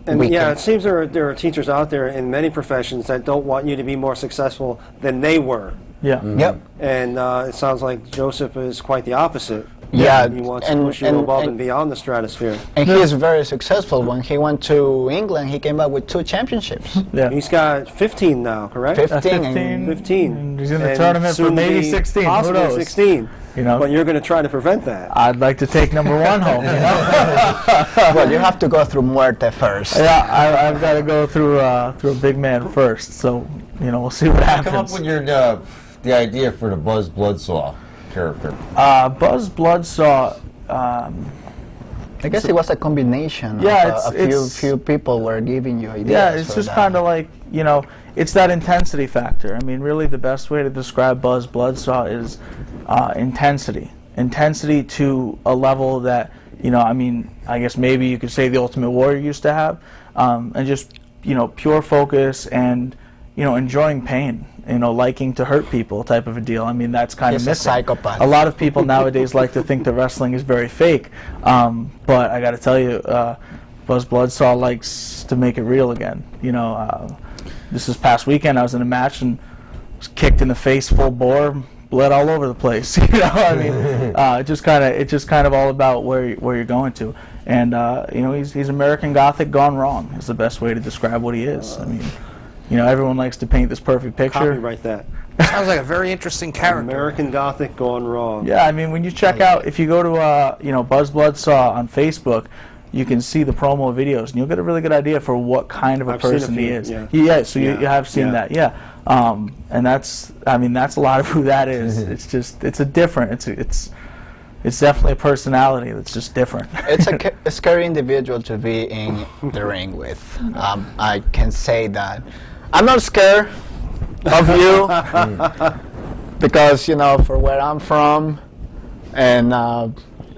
And yeah, it seems there are teachers out there in many professions that don't want you to be more successful than they were. Yeah. Yep. And it sounds like Joseph is quite the opposite. Yeah. He wants to push you above and beyond the stratosphere. And he is very successful. When he went to England, he came back with 2 championships. Yeah. He's got 15 now, correct? 15. 15. And he's in the tournament for maybe 16. Who knows? 16. You know, but you're going to try to prevent that. I'd like to take number 1 home. You know? Well, you have to go through Muerte first. Yeah, I've got to go through a big man first. So, you know, we'll see what happens. Come up with your the idea for the Buzz Bloodsaw character. Buzz Bloodsaw. I guess it was a combination. Yeah, of a few people were giving you ideas. Yeah, it's just kind of like, you know, it's that intensity factor. I mean, really, the best way to describe Buzz Bloodsaw is intensity. Intensity to a level that, you know, I mean, I guess maybe you could say the Ultimate Warrior used to have, and just, you know, pure focus and, you know, enjoying pain. You know, liking to hurt people type of a deal. I mean, that's kind of missing. A psychopath. A lot of people nowadays like to think that wrestling is very fake, but I got to tell you, Buzz Bloodsaw likes to make it real again. You know, this past weekend I was in a match and was kicked in the face full bore, bled all over the place. You know, I mean, it's just kind of all about where you're going to. And you know, he's American Gothic gone wrong is the best way to describe what he is. I mean, you know, everyone likes to paint this perfect picture. Copyright that. Sounds like a very interesting character. American Gothic gone wrong. Yeah, I mean, when you check out, if you go to, you know, Buzz Bloodsaw on Facebook, you can see the promo videos, and you'll get a really good idea for what kind of a person he is. Yeah, so you have seen that, yeah. And that's, I mean, that's a lot of who that is. It's just, it's a different, it's definitely a personality that's just different. It's a scary individual to be in the ring with. I can say that. I'm not scared of you because, you know, for where I'm from, and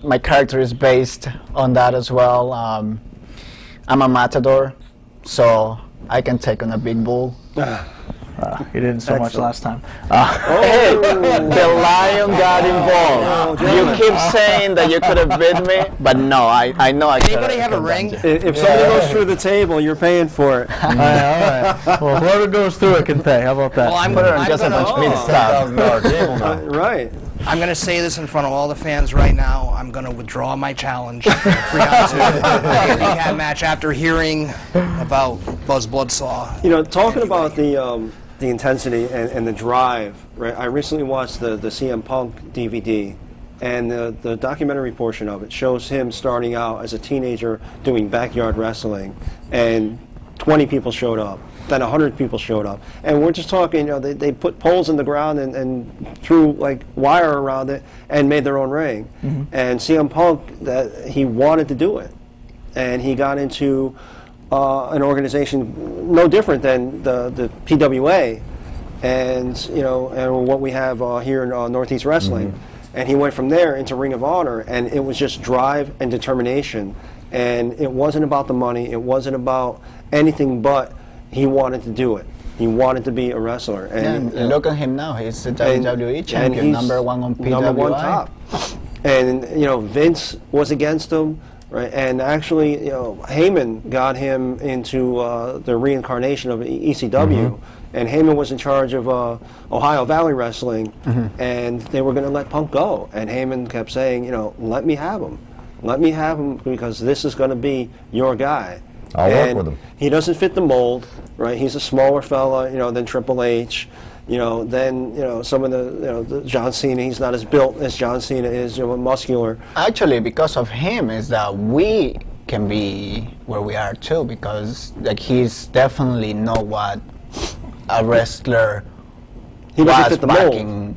my character is based on that as well. I'm a matador, so I can take on a big bull. You didn't so much last time. Hey, the lion got involved. You keep saying that you could have beat me, but no, I know I could. Anybody have a ring? If somebody goes through the table, you're paying for it. All right. Well, whoever goes through it can pay. How about that? Well, I'm Put it gonna, on just a bunch of stuff. table now. Right. I'm going to say this in front of all the fans right now. I'm going to withdraw my challenge for a 3-on-2 handicap match after hearing about Buzz Bloodsaw. You know, talking about the intensity and the drive, right? I recently watched the CM Punk DVD, and the documentary portion of it shows him starting out as a teenager doing backyard wrestling, and 20 people showed up. Then 100 people showed up, and we're just talking. You know, they put poles in the ground and threw like wire around it and made their own ring. And CM Punk, that he wanted to do it, and he got into an organization no different than the PWA, and you know, and what we have here in Northeast Wrestling. And he went from there into Ring of Honor, and it was just drive and determination, and it wasn't about the money. It wasn't about anything but. He wanted to do it. He wanted to be a wrestler. And look at him now. He's the WWE champion, #1 on PWI. #1 top. And you know, Vince was against him, right? And actually, you know, Heyman got him into the reincarnation of ECW. And Heyman was in charge of Ohio Valley Wrestling, and they were going to let Punk go. And Heyman kept saying, you know, let me have him. Let me have him, because this is going to be your guy. I'll work with him. He doesn't fit the mold, right? He's a smaller fella, you know, than Triple H. You know, then, you know, some of the John Cena, he's not as built as John Cena is, you know, muscular. Actually, because of him is that we can be where we are too, because like he's definitely know what a wrestler He doesn't was fit the back mold.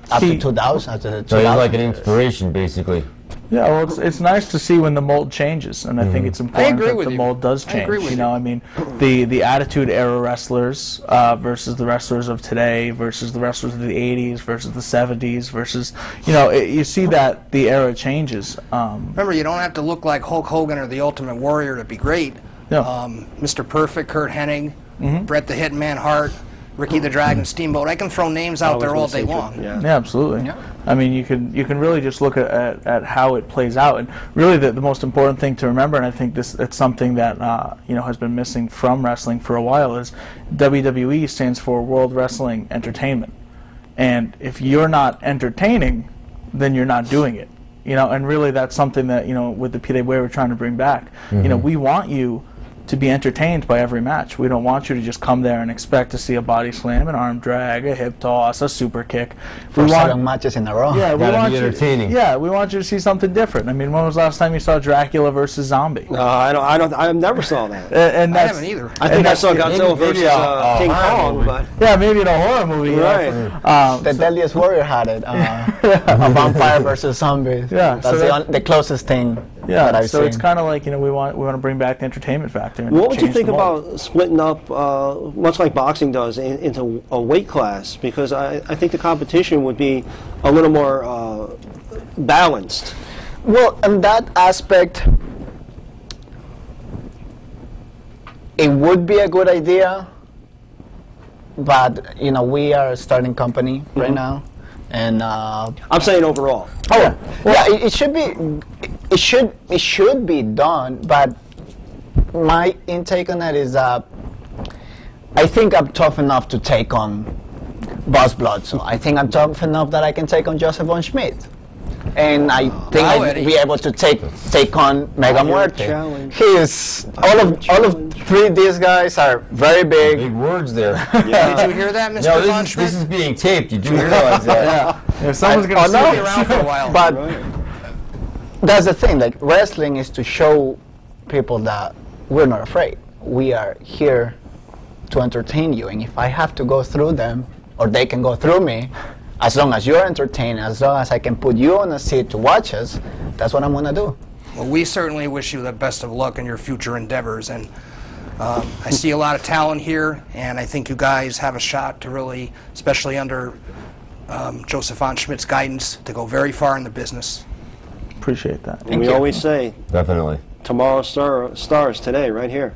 up to 2000. So he's like an inspiration, basically. Yeah, well, it's nice to see when the mold changes, and I think it's important that the mold does change. You know, I mean, the Attitude Era wrestlers versus the wrestlers of today, versus the wrestlers of the 80s, versus the 70s, versus, you know, you see that the era changes. Remember, you don't have to look like Hulk Hogan or the Ultimate Warrior to be great. No. Mr. Perfect, Kurt Hennig, Bret the Hitman Hart, Ricky the Dragon Steamboat. I can throw names out there all day long. Yeah, absolutely. Yeah. I mean, you can really just look at how it plays out, and really the most important thing to remember, and I think it's something that you know, has been missing from wrestling for a while, is WWE stands for World Wrestling Entertainment, and if you're not entertaining, then you're not doing it. You know, and really that's something that, you know, with the PWA we're trying to bring back. You know, we want you to be entertained by every match. We don't want you to just come there and expect to see a body slam, an arm drag, a hip toss, a super kick. For 7 matches in a row. Yeah, we want you entertaining. Yeah, we want you to see something different. I mean, when was the last time you saw Dracula versus Zombie? No, I never saw that. And I haven't either. I think I saw Godzilla versus King Kong, but yeah, maybe in a horror movie. Right. The Deadliest Warrior had it. A vampire versus zombies. Yeah, that's the closest thing. Yeah, that I've so seen. it's kind of like, you know, we want to bring back the entertainment factor. And what would you change think the mold. about splitting up, much like boxing does, into a weight class? Because I think the competition would be a little more balanced. Well, in that aspect, it would be a good idea, but you know, we are a starting company right now, and I'm saying overall. oh yeah, well, it should be, it should be done. But my intake on that is, I think I'm tough enough to take on Buzz Bloodsaw. I think I'm tough enough that I can take on Joseph von Schmidt. And I think I'd be able to take on Mega Muerte. He is all of three. These guys are very big. Big words there. Yeah. Did you hear that, Mr. No, Von this Schmidt? is being taped. You do realize that? Yeah, someone's going to Be around for a while. But that's the thing. Like, wrestling is to show people that we're not afraid. We are here to entertain you, and if I have to go through them, or they can go through me, as long as you're entertained, as long as I can put you on a seat to watch us, that's what I'm going to do. Well, we certainly wish you the best of luck in your future endeavors, and I see a lot of talent here, and I think you guys have a shot to really, especially under Joseph von Schmidt's guidance, to go very far in the business. Appreciate that. And we always say, Definitely. tomorrow stars today, right here.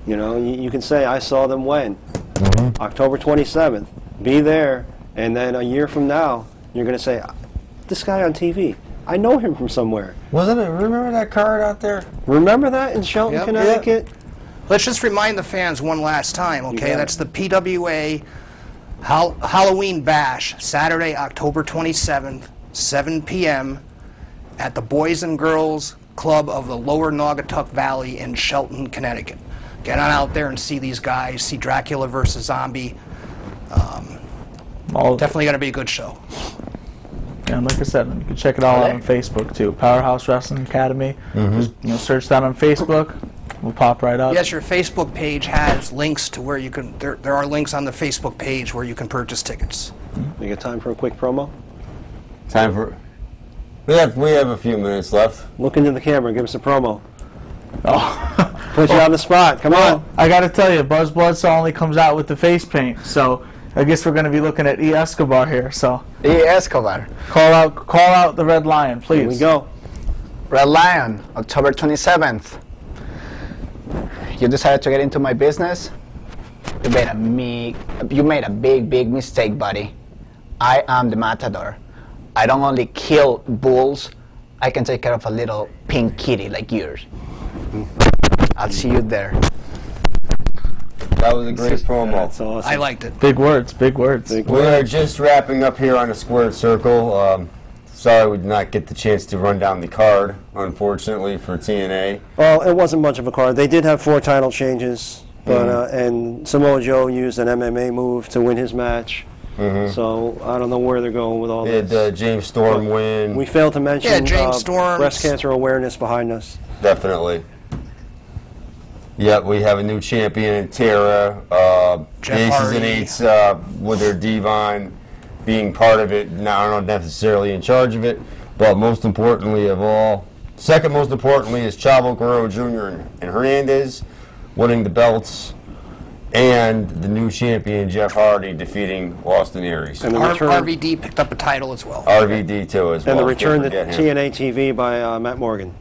You know, you can say, I saw them when? October 27th. Be there, and then a year from now, you're going to say, this guy on TV, I know him from somewhere. Wasn't it? Remember that card out there? Remember that in Shelton, Yep. Connecticut? Let's just remind the fans one last time, okay? got That's the PWA Halloween Bash, Saturday, October 27th, 7 p.m. at the Boys and Girls Club of the Lower Naugatuck Valley in Shelton, Connecticut. Get on out there and see these guys, see Dracula versus Zombie. Definitely going to be a good show. And like I said, you can check it all out on Facebook too. Powerhouse Wrestling Academy. Just search that on Facebook. We'll pop right up. Yes, your Facebook page has links to where you can. There are links on the Facebook page where you can purchase tickets. We got time for a quick promo? Time for. We have a few minutes left. Look into the camera and give us a promo. Oh. Put you on the spot. Come on. I got to tell you, Buzz Bloodsaw only comes out with the face paint, so I guess we're going to be looking at ESCOBAR here. So ESCOBAR. call out the Red Lion, please. Here we go. Red Lion, October 27th. You decided to get into my business? You made a big mistake, buddy. I am the matador. I don't only kill bulls, I can take care of a little pink kitty like yours. I'll see you there. That was a great promo. That's awesome. I liked it. Big words, big words. We're just wrapping up here on the squared circle. Sorry we did not get the chance to run down the card, unfortunately, for TNA. Well, it wasn't much of a card. They did have 4 title changes, but and Samoa Joe used an MMA move to win his match. So I don't know where they're going with all this. Did James Storm win? We failed to mention James Storm. breast cancer awareness behind us. Definitely. Yep, we have a new champion in Tara. Jeff Aces Hardy. and Eights with their Devon being part of it. Now, not necessarily in charge of it, but most importantly of all, second most importantly is Chavo Guerrero Jr. and Hernandez winning the belts, and the new champion Jeff Hardy defeating Austin Aries. And the return, RVD picked up a title as well. RVD too as well. and the return to Can't forget him. TNA TV by Matt Morgan.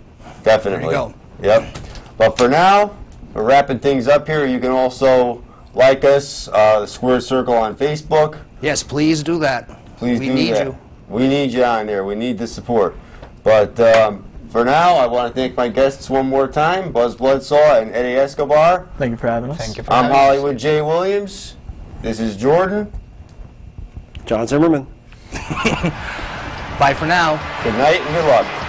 Definitely. There you go. Yep. But for now, we're wrapping things up here. You can also like us, the Squared Circle on Facebook. Yes, please do that. Please we do need that. you. We need you on there. We need the support. But for now, I want to thank my guests one more time, Buzz Bloodsaw and Eddie Escobar. Thank you for having us. Thank you for I'm having us. Hollywood J. Williams. This is Jordan. John Zimmerman. Bye for now. Good night and good luck.